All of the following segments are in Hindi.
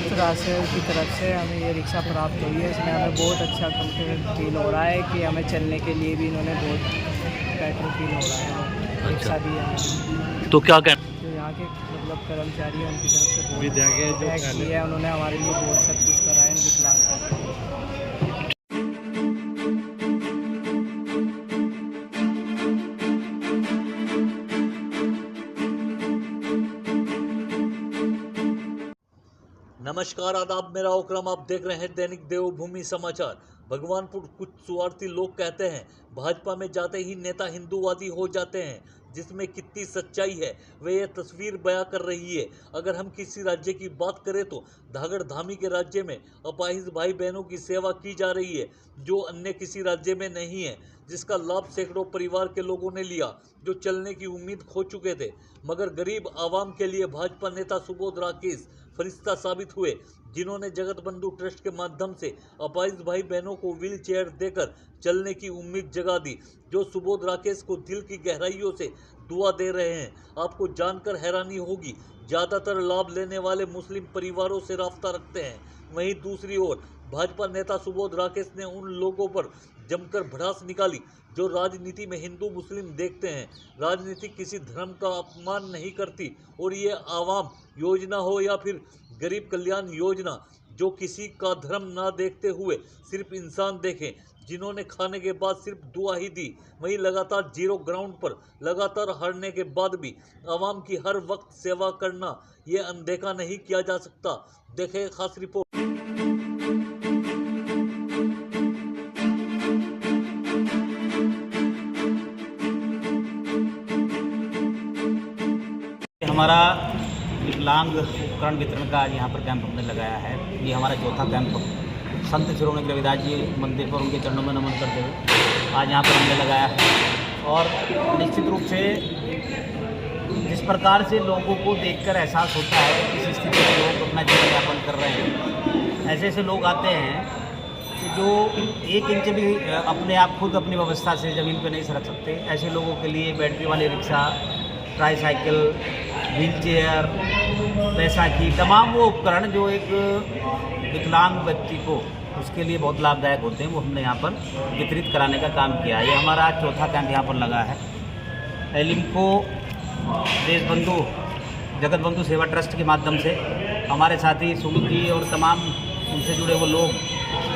संयुक्त राष्ट्र की तरफ से हमें ये रिक्शा प्राप्त हुई है। इसमें हमें बहुत अच्छा कंफर्ट फील हो रहा है कि हमें चलने के लिए भी इन्होंने बहुत बेटर फील हो रहा है। रिक्शा दी है तो क्या कहना जो यहाँ के मतलब कर्मचारी हैं उनकी तरफ से बहुत विधायक है जो टैक्स दिया है, उन्होंने हमारे लिए बहुत सब कुछ करा है विकलांग को। नमस्कार आदाब, मेरा ओकरम, आप देख रहे हैं दैनिक देवभूमि समाचार। भगवानपुर कुछ स्वार्थी लोग कहते हैं भाजपा में जाते ही नेता हिंदूवादी हो जाते हैं, जिसमें कितनी सच्चाई है वे ये तस्वीर बयां कर रही है। अगर हम किसी राज्य की बात करें तो धागड़ धामी के राज्य में अपाहिज भाई बहनों की सेवा की जा रही है, जो अन्य किसी राज्य में नहीं है, जिसका लाभ सैकड़ों परिवार के लोगों ने लिया जो चलने की उम्मीद खो चुके थे। मगर गरीब आवाम के लिए भाजपा नेता सुबोध राकेश फरिश्ता साबित हुए, जिन्होंने जगत बंधु ट्रस्ट के माध्यम से अपाहिज भाई बहनों को व्हील चेयर देकर चलने की उम्मीद जगा दी, जो सुबोध राकेश को दिल की गहराइयों से दुआ दे रहे हैं। आपको जानकर हैरानी होगी, ज़्यादातर लाभ लेने वाले मुस्लिम परिवारों से राब्ता रखते हैं। वहीं दूसरी ओर भाजपा नेता सुबोध राकेश ने उन लोगों पर जमकर भड़ास निकाली जो राजनीति में हिंदू मुस्लिम देखते हैं। राजनीति किसी धर्म का अपमान नहीं करती, और ये आवाम योजना हो या फिर गरीब कल्याण योजना, जो किसी का धर्म ना देखते हुए सिर्फ इंसान देखें, जिन्होंने खाने के बाद सिर्फ दुआ ही दी। वहीं लगातार जीरो ग्राउंड पर लगातार हारने के बाद भी आवाम की हर वक्त सेवा करना, ये अनदेखा नहीं किया जा सकता। देखें खास रिपोर्ट। हमारा विकलांग उपकरण वितरण का आज यहाँ पर कैंप हमने लगाया है। ये हमारा चौथा कैंप संत शिरोमणि रविदास जी मंदिर पर उनके चरणों में नमन करते हुए आज यहाँ पर हमने लगाया है। और निश्चित रूप से जिस प्रकार से लोगों को देखकर एहसास होता है किस स्थिति में लोग अपना जीवन यापन कर रहे हैं, ऐसे ऐसे लोग आते हैं कि जो 1 इंच भी अपने आप खुद अपनी व्यवस्था से ज़मीन पर नहीं सरक सकते। ऐसे लोगों के लिए बैटरी वाली rickshaw, tricycle, wheel chair, Baisakhi, तमाम वो उपकरण जो एक विकलांग व्यक्ति को उसके लिए बहुत लाभदायक होते हैं, वो हमने यहाँ पर वितरित कराने का काम किया। ये हमारा चौथा कैंप यहाँ पर लगा है। एलिम्को देशबंधु जगत बंधु सेवा ट्रस्ट के माध्यम से हमारे साथी सुमित जी और तमाम उनसे जुड़े वो लोग,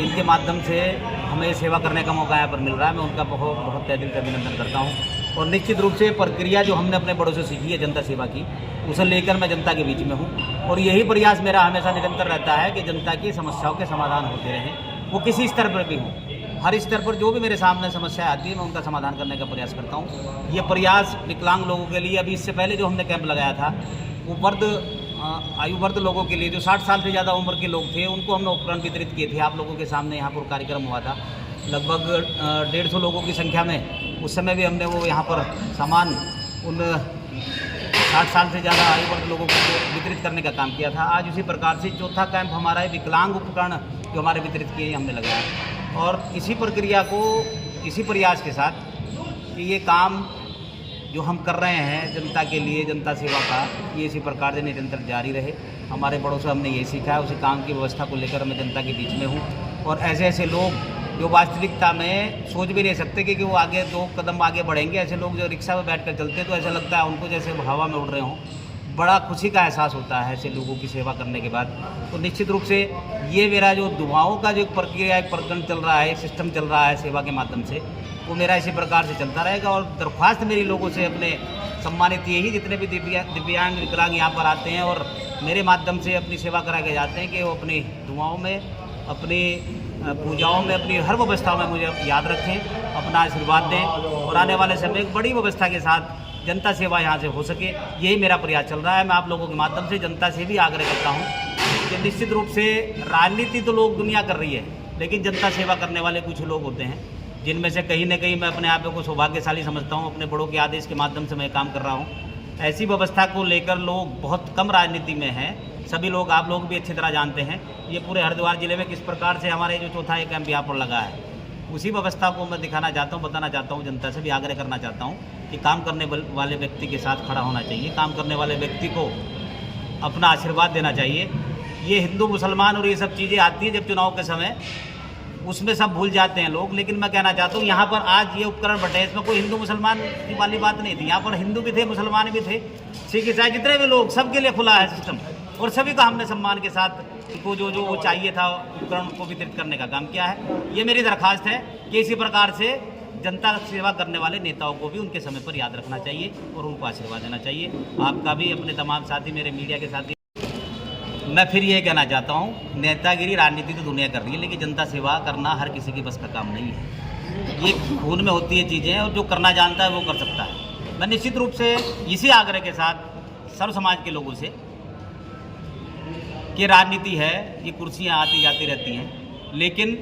इनके माध्यम से हमें सेवा करने का मौका यहाँ पर मिल रहा है। मैं उनका बहुत बहुत तहे दिल से अभिनंदन करता हूँ। और निश्चित रूप से प्रक्रिया जो हमने अपने बड़ों से सीखी है जनता सेवा की, उसे लेकर मैं जनता के बीच में हूँ। और यही प्रयास मेरा हमेशा निरंतर रहता है कि जनता की समस्याओं के समाधान होते रहें, वो किसी स्तर पर भी हों। हर स्तर पर जो भी मेरे सामने समस्या आती है मैं उनका समाधान करने का प्रयास करता हूँ। ये प्रयास विकलांग लोगों के लिए, अभी इससे पहले जो हमने कैंप लगाया था वो आयु वर्ग लोगों के लिए, जो 60 साल से ज़्यादा उम्र के लोग थे, उनको हमने उपकरण वितरित किए थे। आप लोगों के सामने यहाँ पर कार्यक्रम हुआ था, लगभग 150 लोगों की संख्या में। उस समय भी हमने वो यहाँ पर सामान उन 60 साल से ज़्यादा आयु वर्ग लोगों को वितरित करने का काम किया था। आज उसी प्रकार से चौथा कैंप हमारा है, विकलांग उपकरण जो हमारे वितरित किए हमने लगाया। और इसी प्रक्रिया को, इसी प्रयास के साथ कि ये काम जो हम कर रहे हैं जनता के लिए, जनता सेवा का, ये इसी प्रकार से निरंतर जारी रहे। हमारे बड़ों से हमने यही सीखा है, उसी काम की व्यवस्था को लेकर मैं जनता के बीच में हूँ। और ऐसे ऐसे लोग जो वास्तविकता में सोच भी नहीं सकते कि वो आगे 2 कदम आगे बढ़ेंगे, ऐसे लोग जो रिक्शा में बैठ कर चलते हैं तो ऐसा लगता है उनको जैसे हवा में उड़ रहे हों। बड़ा खुशी का एहसास होता है ऐसे लोगों की सेवा करने के बाद। तो निश्चित रूप से ये मेरा जो दुआओं का जो एक प्रक्रिया, एक प्रकरण चल रहा है, सिस्टम चल रहा है सेवा के माध्यम से, वो मेरा इसी प्रकार से चलता रहेगा। और दरख्वास्त मेरी लोगों से, अपने सम्मानित यही जितने भी दिव्यांग विकलांग यहाँ पर आते हैं और मेरे माध्यम से अपनी सेवा करा के जाते हैं, कि वो अपनी दुआओं में, अपनी पूजाओं में, अपनी हर व्यवस्थाओं में मुझे याद रखें, अपना आशीर्वाद दें और आने वाले समय एक बड़ी व्यवस्था के साथ जनता सेवा यहाँ से हो सके, यही मेरा प्रयास चल रहा है। मैं आप लोगों के माध्यम से जनता से भी आग्रह करता हूँ कि निश्चित रूप से राजनीति तो लोग दुनिया कर रही है, लेकिन जनता सेवा करने वाले कुछ लोग होते हैं, जिनमें से कहीं न कहीं मैं अपने आप को सौभाग्यशाली समझता हूँ। अपने बड़ों के आदेश के माध्यम से मैं काम कर रहा हूँ। ऐसी व्यवस्था को लेकर लोग बहुत कम राजनीति में हैं। सभी लोग, आप लोग भी अच्छी तरह जानते हैं ये पूरे हरिद्वार जिले में किस प्रकार से हमारे जो चौथा एक कैंप यहाँ पर लगा है, उसी व्यवस्था को मैं दिखाना चाहता हूँ, बताना चाहता हूँ। जनता से भी आग्रह करना चाहता हूँ कि काम करने वाले व्यक्ति के साथ खड़ा होना चाहिए, काम करने वाले व्यक्ति को अपना आशीर्वाद देना चाहिए। ये हिंदू मुसलमान और ये सब चीज़ें आती हैं जब चुनाव के समय, उसमें सब भूल जाते हैं लोग। लेकिन मैं कहना चाहता हूँ यहाँ पर आज ये उपकरण बटे, इसमें कोई हिंदू मुसलमान की वाली बात नहीं थी। यहाँ पर हिंदू भी थे, मुसलमान भी थे, सिख ईसाई जितने भी लोग, सबके लिए खुला है सिस्टम, और सभी का हमने सम्मान के साथ उनको जो वो चाहिए था उपकरण को वितरित करने का काम किया है। ये मेरी दरख्वास्त है कि इसी प्रकार से जनता सेवा करने वाले नेताओं को भी उनके समय पर याद रखना चाहिए और उनको आशीर्वाद देना चाहिए। आपका भी, अपने तमाम साथी, मेरे मीडिया के साथी, मैं फिर ये कहना चाहता हूँ, नेतागिरी राजनीति तो दुनिया कर रही है, लेकिन जनता सेवा करना हर किसी की बस का काम नहीं है। ये खून में होती है चीज़ें, और जो करना जानता है वो कर सकता है। मैं निश्चित रूप से इसी आग्रह के साथ सर्व समाज के लोगों से कि राजनीति है, ये कुर्सियाँ आती जाती रहती हैं, लेकिन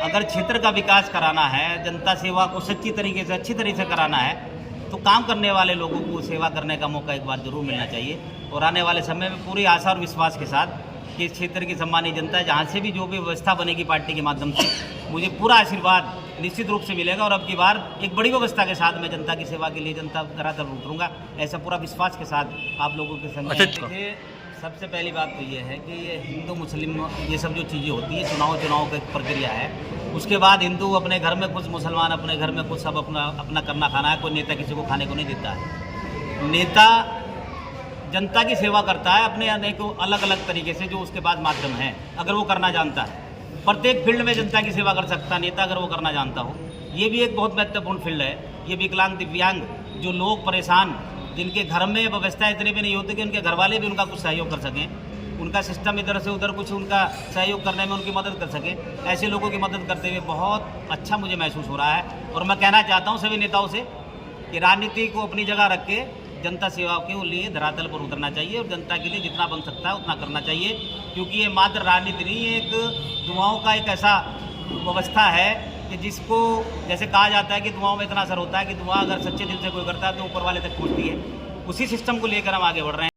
अगर क्षेत्र का विकास कराना है, जनता सेवा को सच्ची तरीके से, अच्छी तरीके से कराना है, तो काम करने वाले लोगों को सेवा करने का मौका एक बार जरूर मिलना चाहिए। और आने वाले समय में पूरी आशा और विश्वास के साथ कि इस क्षेत्र की सम्मानीय जनता है, जहाँ से भी जो भी व्यवस्था बनेगी पार्टी के माध्यम से, मुझे पूरा आशीर्वाद निश्चित रूप से मिलेगा, और अब की बार एक बड़ी व्यवस्था के साथ मैं जनता की सेवा के लिए जनता धरातल उतरूँगा, ऐसा पूरा विश्वास के साथ आप लोगों के सामने। देखिए, सबसे पहली बात तो ये है कि ये हिंदू मुस्लिम ये सब जो चीज़ें होती है, चुनाव का एक प्रक्रिया है। उसके बाद हिंदू अपने घर में कुछ, मुसलमान अपने घर में कुछ, सब अपना करना खाना है। कोई नेता किसी को खाने को नहीं देता है। नेता जनता की सेवा करता है अपने अनेक अलग अलग तरीके से, जो उसके पास माध्यम है, अगर वो करना जानता है। प्रत्येक फील्ड में जनता की सेवा कर सकता है नेता, अगर वो करना जानता हो। ये भी एक बहुत महत्वपूर्ण फील्ड है। ये विकलांग, दिव्यांग, जो लोग परेशान, जिनके घर में व्यवस्था इतने भी नहीं होती कि उनके घर वाले भी उनका कुछ सहयोग कर सकें, उनका सिस्टम इधर से उधर कुछ उनका सहयोग करने में उनकी मदद कर सकें, ऐसे लोगों की मदद करते हुए बहुत अच्छा मुझे महसूस हो रहा है। और मैं कहना चाहता हूं सभी नेताओं से कि राजनीति को अपनी जगह रख के जनता सेवा के लिए धरातल पर उतरना चाहिए, और जनता के लिए जितना बन सकता है उतना करना चाहिए, क्योंकि ये मात्र राजनीति नहीं है, एक दुआओं का एक ऐसा व्यवस्था है कि जिसको, जैसे कहा जाता है कि दुआओं में इतना असर होता है कि दुआ अगर सच्चे दिल से कोई करता है तो ऊपर वाले तक पहुँचती है। उसी सिस्टम को लेकर हम आगे बढ़ रहे हैं।